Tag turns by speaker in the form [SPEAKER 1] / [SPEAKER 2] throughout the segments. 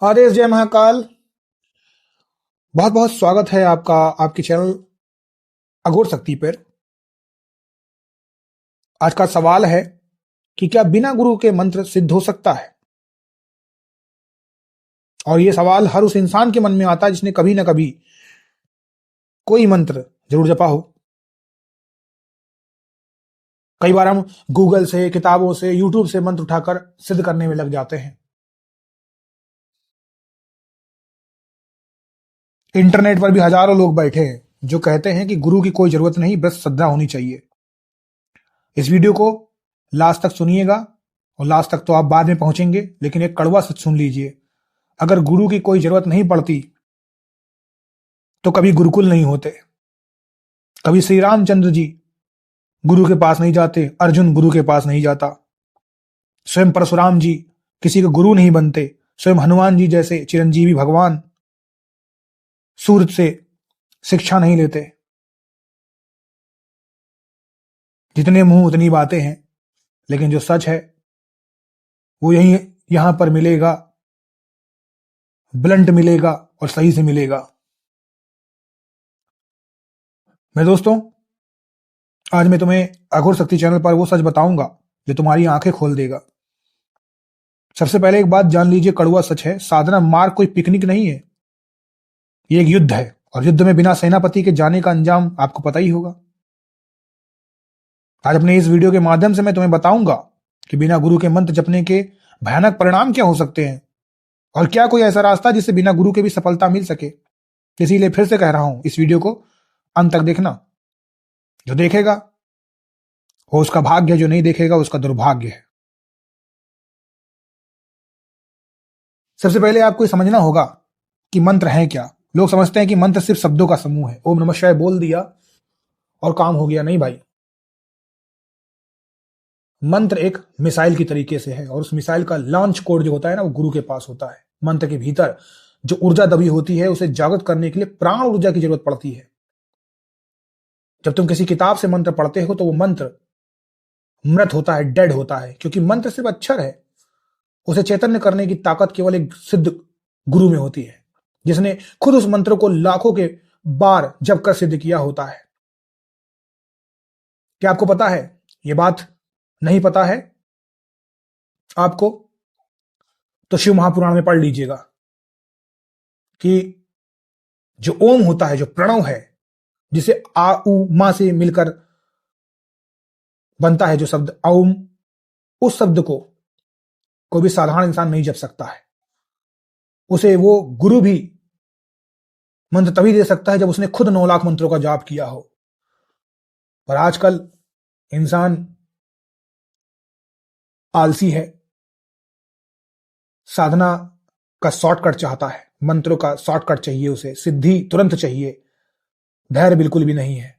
[SPEAKER 1] आदेश जय महाकाल। बहुत बहुत स्वागत है आपका आपके चैनल अघोर शक्ति पर। आज का सवाल है कि क्या बिना गुरु के मंत्र सिद्ध हो सकता है। और यह सवाल हर उस इंसान के मन में आता है जिसने कभी ना कभी कोई मंत्र जरूर जपा हो। कई बार हम गूगल से, किताबों से, यूट्यूब से मंत्र उठाकर सिद्ध करने में लग जाते हैं। इंटरनेट पर भी हजारों लोग बैठे हैं जो कहते हैं कि गुरु की कोई जरूरत नहीं, बस श्रद्धा होनी चाहिए। इस वीडियो को लास्ट तक सुनिएगा और लास्ट तक तो आप बाद में पहुंचेंगे, लेकिन एक कड़वा सच सुन लीजिए। अगर गुरु की कोई जरूरत नहीं पड़ती तो कभी गुरुकुल नहीं होते, कभी श्री रामचंद्र जी गुरु के पास नहीं जाते, अर्जुन गुरु के पास नहीं जाता, स्वयं परशुराम जी किसी के गुरु नहीं बनते, स्वयं हनुमान जी जैसे चिरंजीवी भगवान सूर्य से शिक्षा नहीं लेते। जितने मुंह उतनी बातें हैं, लेकिन जो सच है वो यही यहां पर मिलेगा, ब्लंट मिलेगा और सही से मिलेगा। मैं दोस्तों, आज मैं तुम्हें अघोर शक्ति चैनल पर वो सच बताऊंगा जो तुम्हारी आंखें खोल देगा। सबसे पहले एक बात जान लीजिए, कड़वा सच है, साधना मार्ग कोई पिकनिक नहीं है, ये एक युद्ध है। और युद्ध में बिना सेनापति के जाने का अंजाम आपको पता ही होगा। आज अपने इस वीडियो के माध्यम से मैं तुम्हें बताऊंगा कि बिना गुरु के मंत्र जपने के भयानक परिणाम क्या हो सकते हैं, और क्या कोई ऐसा रास्ता जिससे बिना गुरु के भी सफलता मिल सके। इसीलिए फिर से कह रहा हूं, इस वीडियो को अंत तक देखना। जो देखेगा वो उसका भाग्य है, जो नहीं देखेगा उसका दुर्भाग्य है। सबसे पहले आपको समझना होगा कि मंत्र है क्या। लोग समझते हैं कि मंत्र सिर्फ शब्दों का समूह है, ओम नमः शिवाय बोल दिया और काम हो गया। नहीं भाई, मंत्र एक मिसाइल की तरीके से है, और उस मिसाइल का लॉन्च कोड जो होता है ना, वो गुरु के पास होता है। मंत्र के भीतर जो ऊर्जा दबी होती है, उसे जागृत करने के लिए प्राण ऊर्जा की जरूरत पड़ती है। जब तुम किसी किताब से मंत्र पढ़ते हो तो वो मंत्र मृत होता है, डेड होता है, क्योंकि मंत्र सिर्फ अक्षर है। उसे चैतन्य करने की ताकत केवल एक सिद्ध गुरु में होती है, जिसने खुद उस मंत्र को लाखों के बार जप कर सिद्ध किया होता है। क्या आपको पता है? यह बात नहीं पता है आपको तो शिव महापुराण में पढ़ लीजिएगा कि जो ओम होता है, जो प्रणव है, जिसे आ उ मा से मिलकर बनता है जो शब्द ओम, उस शब्द को कोई भी साधारण इंसान नहीं जप सकता है। उसे वो गुरु भी मंत्र तभी दे सकता है जब उसने खुद 9 लाख मंत्रों का जाप किया हो। पर आजकल इंसान आलसी है, साधना का शॉर्टकट चाहता है, मंत्रों का शॉर्टकट चाहिए, उसे सिद्धि तुरंत चाहिए, धैर्य बिल्कुल भी नहीं है।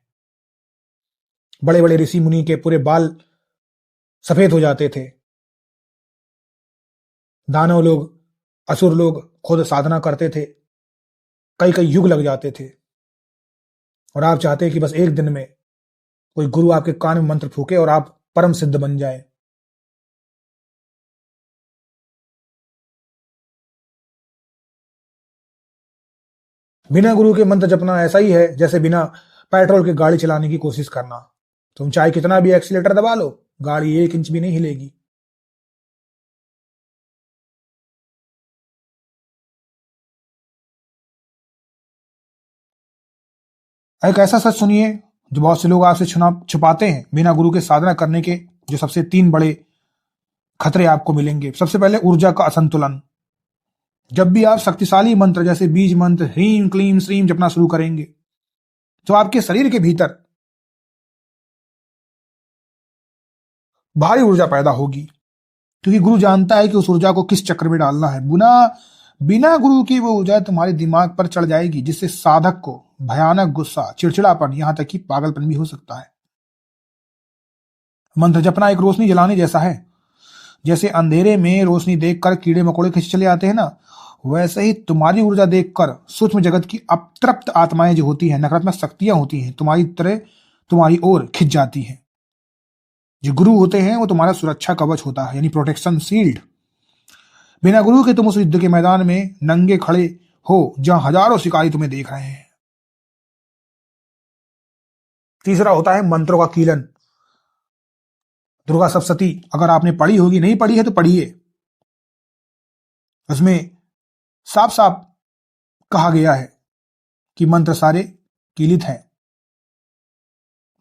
[SPEAKER 1] बड़े बड़े ऋषि मुनि के पूरे बाल सफेद हो जाते थे, दानव लोग, असुर लोग खुद साधना करते थे, कई कई युग लग जाते थे। और आप चाहते हैं कि बस एक दिन में कोई गुरु आपके कान में मंत्र फूके और आप परम सिद्ध बन जाए। बिना गुरु के मंत्र जपना ऐसा ही है जैसे बिना पेट्रोल की गाड़ी चलाने की कोशिश करना। तुम चाहे कितना भी एक्सीलेटर दबा लो, गाड़ी 1 इंच भी नहीं हिलेगी। एक ऐसा सच सुनिए जो बहुत से लोग आपसे छुपाते हैं। बिना गुरु के साधना करने के जो सबसे 3 बड़े खतरे आपको मिलेंगे। सबसे पहले, ऊर्जा का असंतुलन। जब भी आप शक्तिशाली मंत्र जैसे बीज मंत्र, ह्रीम क्लीम श्रीम जपना शुरू करेंगे तो आपके शरीर के भीतर भारी ऊर्जा पैदा होगी, क्योंकि गुरु जानता है कि उस ऊर्जा को किस चक्र में डालना है। बिना गुरु की वो ऊर्जा तुम्हारे दिमाग पर चढ़ जाएगी, जिससे साधक को भयानक गुस्सा, चिड़चिड़ापन, यहां तक कि पागलपन भी हो सकता है। मंत्र जपना एक रोशनी जलाने जैसा है। जैसे अंधेरे में रोशनी देखकर कीड़े मकोड़े खिंच चले आते हैं ना, वैसे ही तुम्हारी ऊर्जा देखकर सूक्ष्म जगत की अतृप्त आत्माएं जो होती हैं, नकारात्मक शक्तियां होती हैं, तुम्हारी ओर खिंच जाती हैं। जो गुरु होते हैं वो तुम्हारा सुरक्षा कवच होता है, यानी प्रोटेक्शन शील्ड। बिना गुरु के तुम उस युद्ध के मैदान में नंगे खड़े हो जहां हजारों शिकारी तुम्हें देख रहे हैं। तीसरा होता है मंत्रों का कीलन। दुर्गा सप्तशती अगर आपने पढ़ी होगी, नहीं पढ़ी है तो पढ़िए। उसमें साफ साफ कहा गया है कि मंत्र सारे कीलित हैं।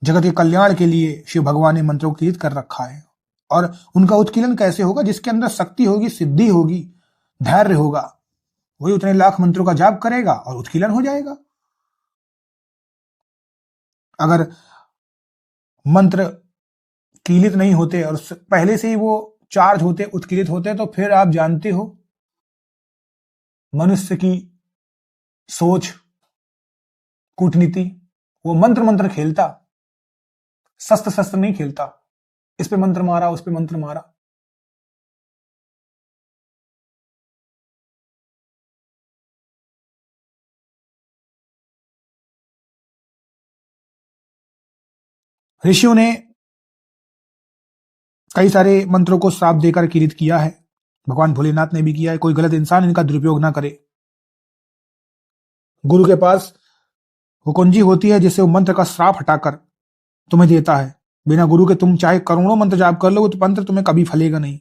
[SPEAKER 1] जगत के कल्याण के लिए शिव भगवान ने मंत्रों को कीलित कर रखा है। और उनका उत्कीलन कैसे होगा? जिसके अंदर शक्ति होगी, सिद्धि होगी, धैर्य होगा, वही उतने लाख मंत्रों का जाप करेगा और उत्कीलन हो जाएगा। अगर मंत्र कीलित नहीं होते और पहले से ही वो चार्ज होते, उत्कीलित होते, तो फिर आप जानते हो मनुष्य की सोच, कूटनीति, वो मंत्र मंत्र खेलता, शस्त्र शस्त्र नहीं खेलता। इस पे मंत्र मारा, उस पे मंत्र मारा। ऋषियों ने कई सारे मंत्रों को श्राप देकर कीलित किया है। भगवान भोलेनाथ ने भी किया है। कोई गलत इंसान इनका दुरुपयोग ना करे। गुरु के पास वो कुंजी होती है जिससे वो मंत्र का श्राप हटाकर तुम्हें देता है। बिना गुरु के तुम चाहे करोड़ों मंत्र जाप कर लो तो मंत्र तुम्हें कभी फलेगा नहीं।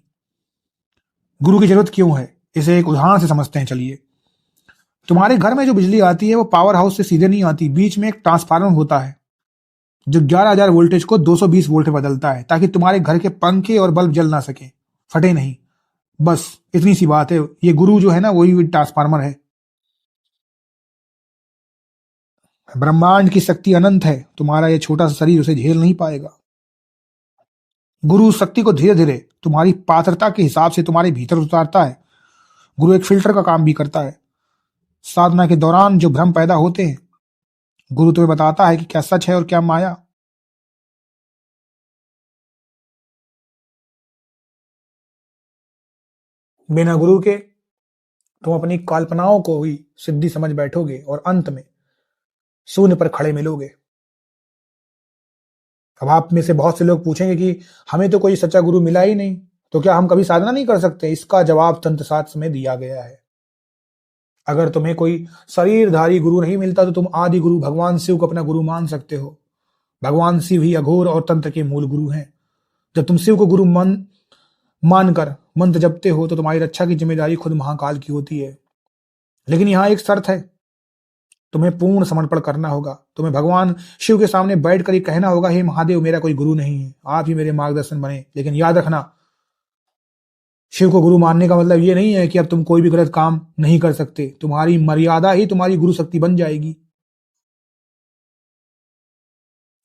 [SPEAKER 1] गुरु की जरूरत क्यों है, इसे एक उदाहरण से समझते हैं। चलिए, तुम्हारे घर में जो बिजली आती है वो पावर हाउस से सीधे नहीं आती। बीच में एक ट्रांसफार्मर होता है जो 11,000 वोल्टेज को 220 वोल्ट में बदलता है, ताकि तुम्हारे घर के पंखे और बल्ब जल ना सके, फटे नहीं। बस इतनी सी बात है। ये गुरु जो है ना, वही ट्रांसफार्मर है। ब्रह्मांड की शक्ति अनंत है, तुम्हारा ये छोटा सा शरीर उसे झेल नहीं पाएगा। गुरु शक्ति को धीरे धीरे तुम्हारी पात्रता के हिसाब से तुम्हारे भीतर उतारता है। गुरु एक फिल्टर का काम भी करता है। साधना के दौरान जो भ्रम पैदा होते हैं, गुरु तुम्हें बताता है कि क्या सच है और क्या माया। बिना गुरु के तुम अपनी कल्पनाओं को ही सिद्धि समझ बैठोगे और अंत में शून्य पर खड़े मिलोगे। अब आप में से बहुत से लोग पूछेंगे कि हमें तो कोई सच्चा गुरु मिला ही नहीं, तो क्या हम कभी साधना नहीं कर सकते? इसका जवाब तंत्र शास्त्र में दिया गया है। अगर तुम्हें कोई शरीरधारी गुरु नहीं मिलता तो तुम आदि गुरु भगवान शिव को अपना गुरु मान सकते हो। भगवान शिव ही अघोर और तंत्र के मूल गुरु हैं। जब तुम शिव को गुरु मानकर मंत्र जपते हो तो तुम्हारी रक्षा की जिम्मेदारी खुद महाकाल की होती है। लेकिन यहां एक शर्त है, तुम्हें पूर्ण समर्पण करना होगा। तुम्हें भगवान शिव के सामने बैठकर ये कहना होगा, हे महादेव, मेरा कोई गुरु नहीं है, आप ही मेरे मार्गदर्शन बने। लेकिन याद रखना, शिव को गुरु मानने का मतलब ये नहीं है कि अब तुम कोई भी गलत काम नहीं कर सकते। तुम्हारी मर्यादा ही तुम्हारी गुरु शक्ति बन जाएगी।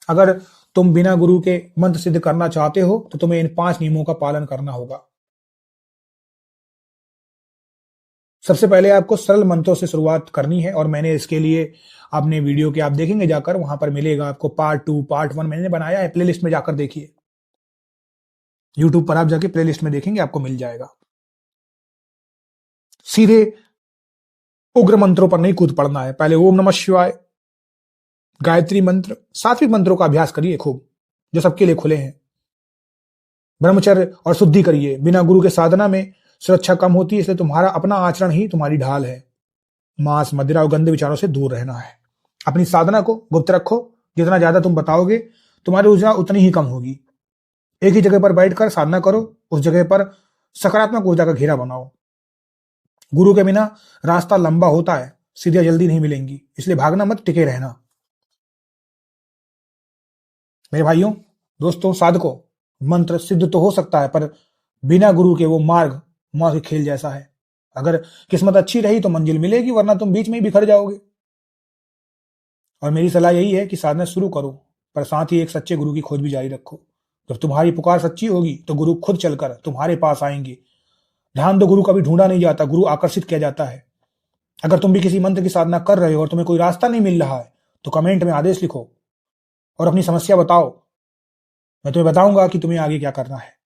[SPEAKER 1] अगर तुम बिना गुरु के मंत्र सिद्ध करना चाहते हो तो तुम्हें इन 5 नियमों का पालन करना होगा। सबसे पहले आपको सरल मंत्रों से शुरुआत करनी है और मैंने इसके लिए अपने वीडियो के, आप देखेंगे जाकर, वहां पर मिलेगा आपको पार्ट 2, पार्ट 1 मैंने बनाया है। प्लेलिस्ट में जाकर देखिए, यूट्यूब पर आप जाके प्लेलिस्ट में देखेंगे, आपको मिल जाएगा। सीधे उग्र मंत्रों पर नहीं कूद पड़ना है। पहले ओम नमः शिवाय, गायत्री मंत्र, सात्विक मंत्रों का अभ्यास करिए खूब, जो सबके लिए खुले हैं। ब्रह्मचर्य और शुद्धि करिए। बिना गुरु के साधना में सुरक्षा कम होती है, इसलिए तुम्हारा अपना आचरण ही तुम्हारी ढाल है। मांस, मदिरा और गंदे विचारों से दूर रहना है। अपनी साधना को गुप्त रखो। जितना ज्यादा तुम बताओगे, तुम्हारी ऊर्जा उतनी ही कम होगी। एक ही जगह पर बैठकर साधना करो, उस जगह पर सकारात्मक ऊर्जा का घेरा बनाओ। गुरु के बिना रास्ता लंबा होता है, सीढ़ियां जल्दी नहीं मिलेंगी, इसलिए भागना मत, टिके रहना। मेरे भाइयों, दोस्तों, साधकों, मंत्र सिद्ध तो हो सकता है, पर बिना गुरु के वो मार्ग मौत के खेल जैसा है। अगर किस्मत अच्छी रही तो मंजिल मिलेगी, वरना तुम बीच में ही बिखर जाओगे। और मेरी सलाह यही है कि साधना शुरू करो, पर साथ ही एक सच्चे गुरु की खोज भी जारी रखो। जब तुम्हारी पुकार सच्ची होगी तो गुरु खुद चलकर तुम्हारे पास आएंगे। ध्यान दो, गुरु कभी ढूंढा नहीं जाता, गुरु आकर्षित किया जाता है। अगर तुम भी किसी मंत्र की साधना कर रहे हो और तुम्हें कोई रास्ता नहीं मिल रहा है तो कमेंट में आदेश लिखो और अपनी समस्या बताओ। मैं तुम्हें बताऊंगा कि तुम्हें आगे क्या करना है।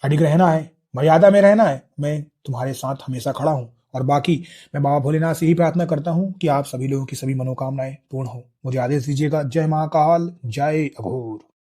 [SPEAKER 1] अडिग रहना है, मर्यादा में रहना है। मैं तुम्हारे साथ हमेशा खड़ा हूं। और बाकी मैं बाबा भोलेनाथ से ही प्रार्थना करता हूं कि आप सभी लोगों की सभी मनोकामनाएं पूर्ण हो। मुझे आदेश दीजिएगा। जय महाकाल, जय अघोर।